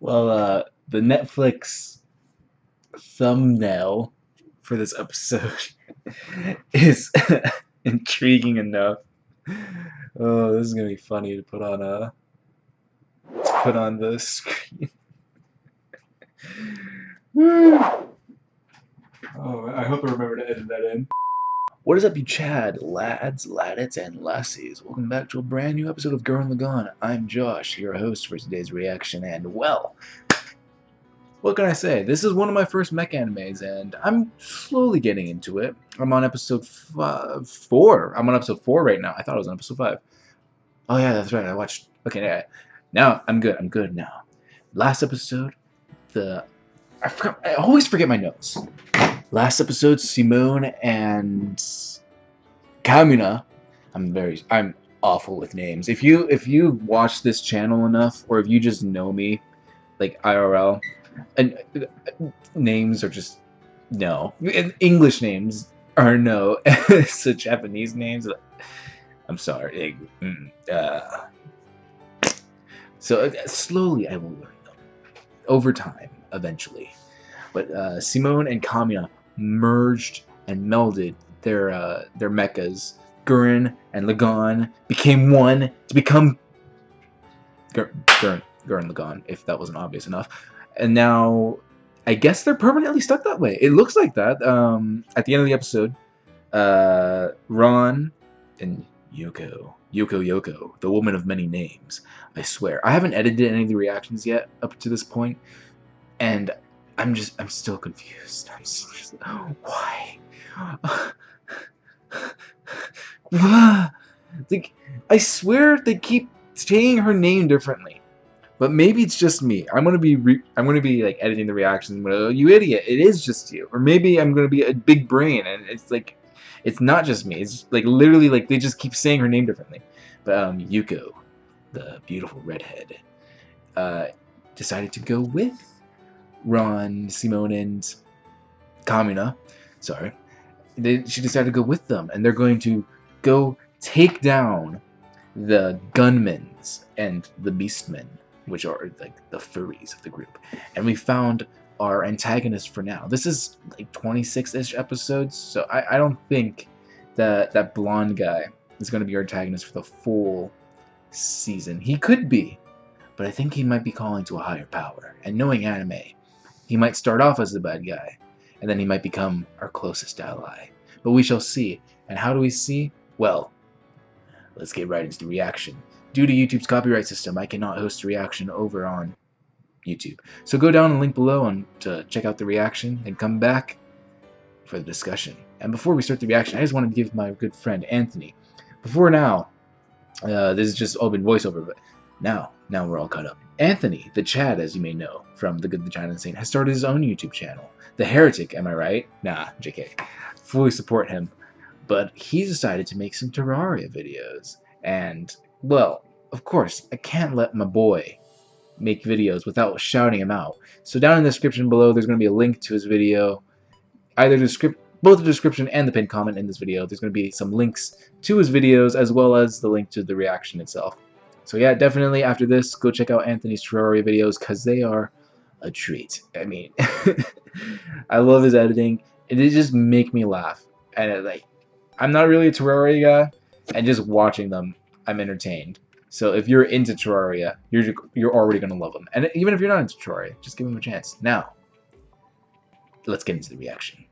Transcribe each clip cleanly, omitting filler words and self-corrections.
Well, the Netflix thumbnail for this episode is intriguing enough. Oh, this is gonna be funny to put on the screen. Oh, I hope I remember to edit that in. What is up, you Chad, lads, laddettes, and lassies? Welcome back to a brand new episode of Gurren Lagann. I'm Josh, your host for today's reaction, and well, what can I say? This is one of my first mech animes, and I'm slowly getting into it. I'm on episode 4. I'm on episode 4 right now. I thought I was on episode 5. Oh yeah, that's right. I watched. Okay, yeah. Now I'm good. I'm good now. Last episode, I always forget my notes. Last episode, Simone and Kamina. I'm awful with names. If you watch this channel enough, or if you just know me, like IRL. And names are just no. English names are no. So Japanese names, I'm sorry. So slowly I will learn them over time, eventually. But Simone and Kamiya merged and melded their mechas. Gurren and Lagann became one to become Gurren Lagann, if that wasn't obvious enough. And now, I guess they're permanently stuck that way. It looks like that. At the end of the episode, Ron and Yoko, the woman of many names. I swear, I haven't edited any of the reactions yet up to this point, and I'm still confused. I'm just, why? Like, I swear they keep saying her name differently. But maybe it's just me. I'm gonna be like editing the reactions. I'm gonna go, you idiot! It is just you. Or maybe I'm gonna be a big brain, and it's like, it's not just me. It's like literally like they just keep saying her name differently. But Yuko, the beautiful redhead, decided to go with Ron, Simone, and Kamina. Sorry, she decided to go with them, and they're going to go take down the gunmen's and the beastmen, which are like the furries of the group. And we found our antagonist for now. This is like 26-ish episodes, so I don't think that blonde guy is going to be our antagonist for the full season. He could be, but I think he might be calling to a higher power. And knowing anime, he might start off as the bad guy, and then he might become our closest ally. But we shall see. And how do we see? Well, let's get right into the reaction. Due to YouTube's copyright system, I cannot host a reaction over on YouTube. So go down and link below to check out the reaction and come back for the discussion. And before we start the reaction, I just wanted to give my good friend Anthony. Before now, this is just open voiceover, but now we're all caught up. Anthony, the Chad, as you may know from The Good, the Chad, and Insane, has started his own YouTube channel. The Heretic, am I right? Nah, JK. Fully support him. But he decided to make some Terraria videos. And, well, of course, I can't let my boy make videos without shouting him out. So down in the description below, there's going to be a link to his video. Both the description and the pinned comment in this video. There's going to be some links to his videos, as well as the link to the reaction itself. So yeah, definitely after this, go check out Anthony's Terraria videos, because they are a treat. I mean, I love his editing. It just make me laugh. And I'm not really a Terraria guy, and just watching them, I'm entertained. So if you're into Terraria, you're already gonna love them. And even if you're not into Terraria, just give them a chance. Now, let's get into the reaction.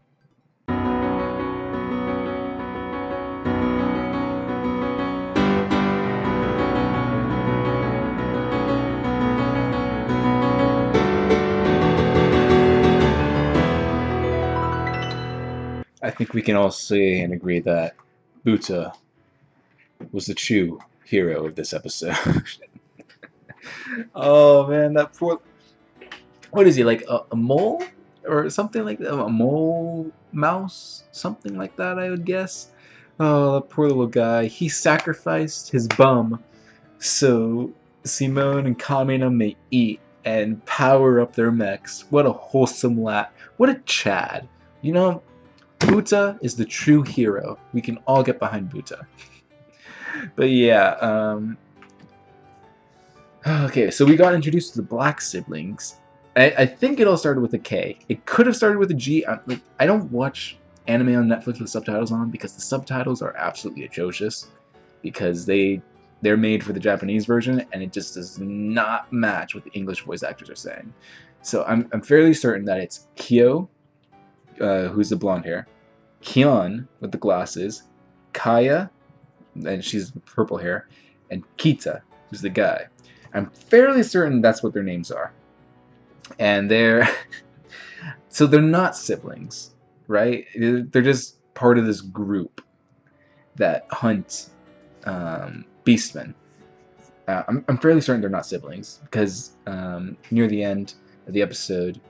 I think we can all say and agree that Buta was the true hero of this episode. Oh man, that poor... What is he, like a mole? Or something like that? A mole mouse? Something like that, I would guess. Oh, that poor little guy. He sacrificed his bum so Simone and Kamina may eat and power up their mechs. What a wholesome lad. What a Chad. You know, Buta is the true hero. We can all get behind Buta. But yeah, Okay, so we got introduced to the black siblings. I think it all started with a K. It could have started with a G. I don't watch anime on Netflix with subtitles on because the subtitles are absolutely atrocious because they're made for the Japanese version and it just does not match what the English voice actors are saying. So I'm fairly certain that it's Kyo, who's the blonde hair, Kyon with the glasses, Kaya, and she's purple hair, and Kita, who's the guy. I'm fairly certain that's what their names are. And they're so they're not siblings, right? They're just part of this group that hunt beastmen. I'm fairly certain they're not siblings because near the end of the episode,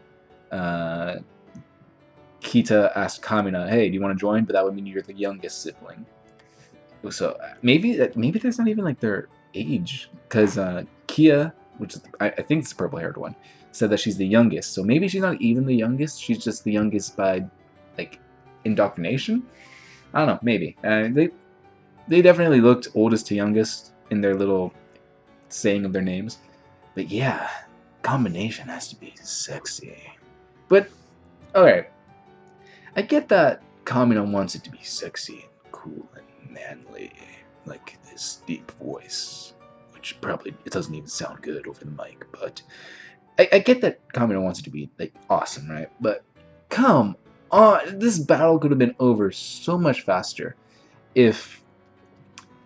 Kita asked Kamina, "Hey, do you want to join?" But that would mean you're the youngest sibling. So maybe that's not even like their age, because Kia, which is I think it's the purple-haired one, said that she's the youngest. So maybe she's not even the youngest. She's just the youngest by like indoctrination. I don't know. Maybe they definitely looked oldest to youngest in their little saying of their names. But yeah, combination has to be sexy. But alright, I get that Kamina wants it to be sexy and cool and manly, like this deep voice, which probably it doesn't even sound good over the mic, but I get that Kamina wants it to be like awesome, right? But come on, this battle could have been over so much faster if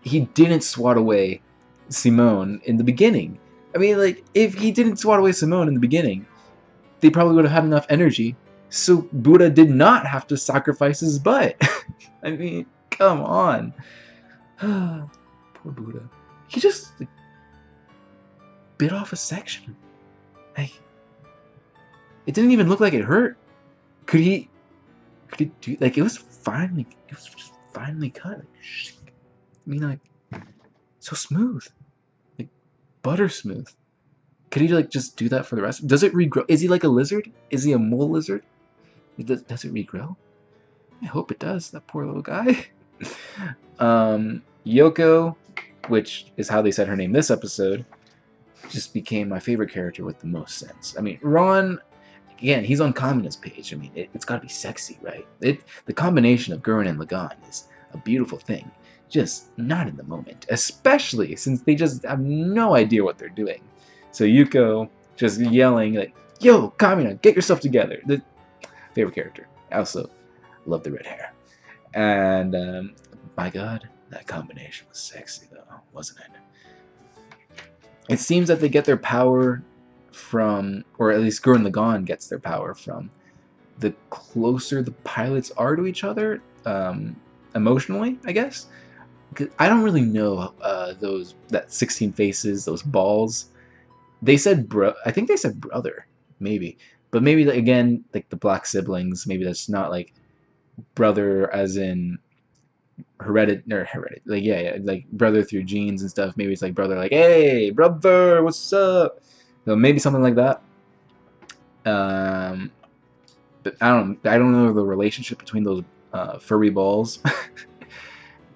he didn't swat away Simone in the beginning. I mean, like, if he didn't swat away Simone in the beginning, they probably would have had enough energy so Buddha did not have to sacrifice his butt. I mean, come on. Poor Buddha. He just like, bit off a section. Like, it didn't even look like it hurt. Could he do like it was just finely cut. Like, I mean, like, so smooth, like butter smooth. Could he like just do that for the rest? Does it regrow? Is he like a lizard? Is he a mole lizard? Does it regrow? I hope it does. That poor little guy. Yoko, which is how they said her name this episode, just became my favorite character with the most sense. I mean, Ron, again, he's on Kamina's page. I mean, it's got to be sexy, right? The combination of Gurren and Lagann is a beautiful thing, just not in the moment, especially since they just have no idea what they're doing. So Yuko just yelling like, "Yo, Kamina, get yourself together!" The favorite character. I also love the red hair, and my God, that combination was sexy though, wasn't it? It seems that they get their power from, or at least Gurren Lagann gets their power from, the closer the pilots are to each other, emotionally, I guess. I don't really know that 16 faces, those balls. They said I think they said brother, maybe. But maybe, again, like the black siblings, maybe that's not like brother as in hereditary, like, yeah, like brother through genes and stuff. Maybe it's like brother, like, hey, brother, what's up? So maybe something like that. But I don't know the relationship between those furry balls.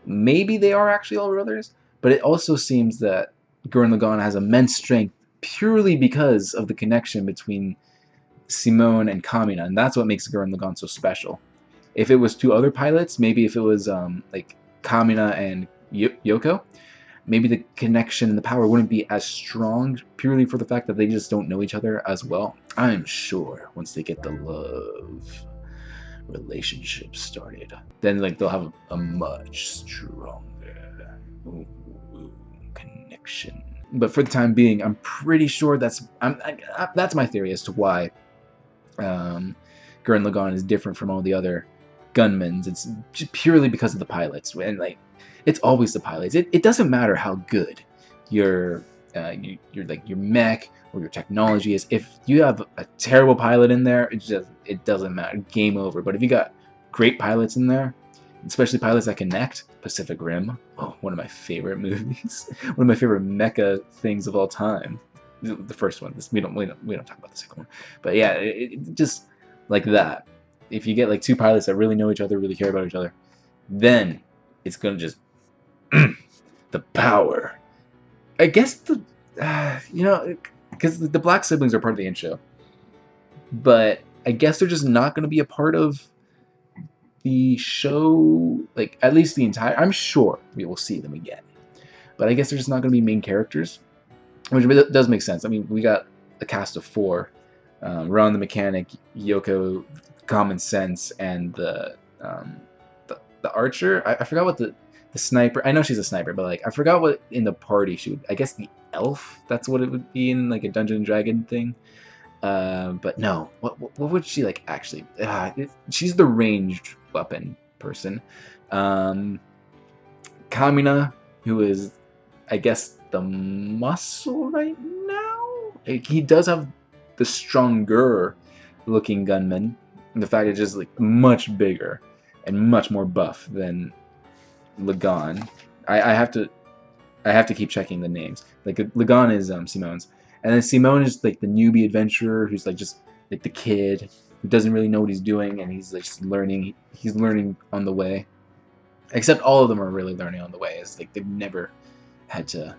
Maybe they are actually all brothers, but it also seems that Gurren Lagann has immense strength purely because of the connection between Simone and Kamina, and that's what makes Gurren Lagann so special. If it was two other pilots, maybe if it was like Kamina and Yoko, maybe the connection and the power wouldn't be as strong purely for the fact that they just don't know each other as well. I'm sure once they get the love relationship started, then like they'll have a much stronger connection. But for the time being, I'm pretty sure that's my theory as to why Gurren Lagann is different from all the other gunmen. It's just purely because of the pilots, and like it's always the pilots. It doesn't matter how good your mech or your technology is. If you have a terrible pilot in there, it doesn't matter. Game over. But if you got great pilots in there, especially pilots that connect, Pacific Rim, one of my favorite movies, one of my favorite mecha things of all time. The first one. We don't talk about the second one. But yeah, it just like that. If you get like two pilots that really know each other, really care about each other, then it's gonna just the power. I guess you know, because the black siblings are part of the intro, but I guess they're just not going to be a part of the show, like at least the entire. I'm sure we will see them again, but I guess they're just not going to be main characters, which does make sense. I mean, we got a cast of 4: Ron the mechanic, Yoko, common sense, and the archer. I forgot what the sniper. I know she's a sniper, but like I forgot what in the party she would. I guess the elf. That's what it would be in like a Dungeon and Dragon thing. But no, what would she like actually? She's the ranged weapon person. Kamina, who is, I guess, the muscle right now. He does have the stronger looking gunman. And the fact it's just like much bigger and much more buff than Lagan. I have to keep checking the names. Like Lagan is Simone's, and then Simone is like the newbie adventurer who's like just like the kid who doesn't really know what he's doing, and he's like just learning. He's learning on the way. Except all of them are really learning on the way. It's like they've never had to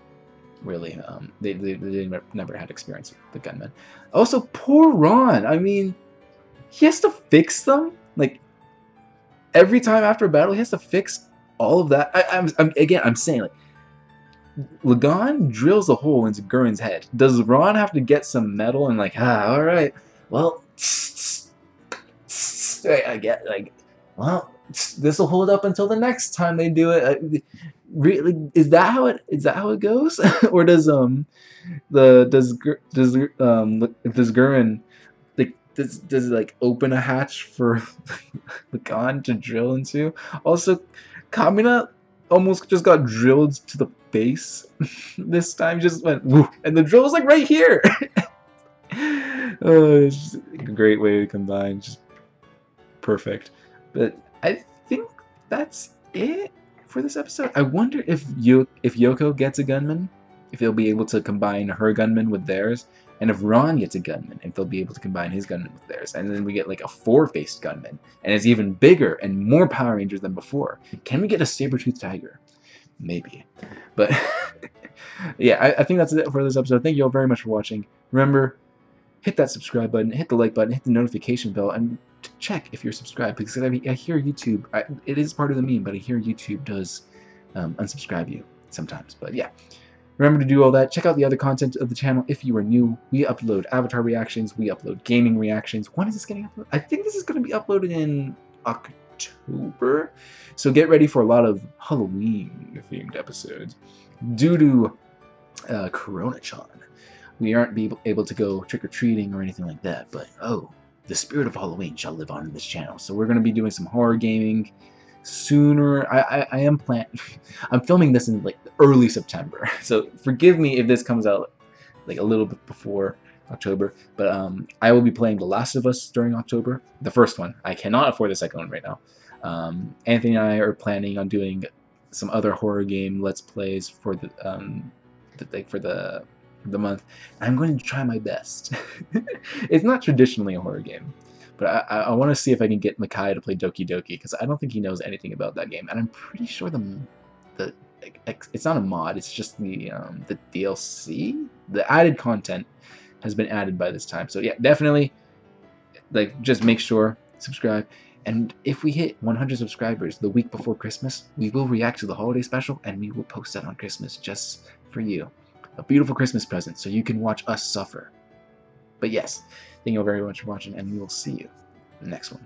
really they never had experience with the gunmen. Also, poor Ron. I mean, he has to fix them like every time after a battle. He has to fix all of that. I'm saying like Lagan drills a hole into Gurren's head. Does Ron have to get some metal and like all right, well, I get like, well, this will hold up until the next time they do it. Really, is that how it goes? Or does Gurren like does it like open a hatch for Lagan to drill into? Also, Kamina almost just got drilled to the face this time. Just went woo, and the drill was like right here. Oh, it's just a great way to combine. Just perfect. But I think that's it for this episode. I wonder if Yoko gets a gunman, if he'll be able to combine her gunman with theirs, and if Ron gets a gunman, if they'll be able to combine his gunman with theirs, and then we get like a 4-faced gunman, and it's even bigger and more Power Rangers than before. Can we get a saber-toothed tiger? Maybe. But yeah, I think that's it for this episode. Thank you all very much for watching. Remember, hit that subscribe button, hit the like button, hit the notification bell, and check if you're subscribed, because I hear YouTube, it is part of the meme, but I hear YouTube does unsubscribe you sometimes. But yeah, remember to do all that. Check out the other content of the channel if you are new. We upload Avatar reactions, we upload gaming reactions. When is this getting uploaded? I think this is going to be uploaded in October, so get ready for a lot of Halloween themed episodes. Due to Corona-chan, we aren't able to go trick-or-treating or anything like that, but oh, the spirit of Halloween shall live on in this channel. So we're going to be doing some horror gaming sooner. I'm filming this in like early September, so forgive me if this comes out like a little bit before October, but I will be playing The Last of Us during October, the first one. I cannot afford the second one right now. Anthony and I are planning on doing some other horror game Let's Plays for the month. I'm going to try my best. It's not traditionally a horror game, but I want to see if I can get Makai to play Doki Doki, because I don't think he knows anything about that game, and I'm pretty sure it's not a mod, it's just the DLC, the added content has been added by this time. So yeah, definitely like just make sure subscribe. And if we hit 100 subscribers the week before Christmas, we will react to the holiday special, and we will post that on Christmas just for you. A beautiful Christmas present, so you can watch us suffer. But yes, thank you all very much for watching, and we will see you in the next one.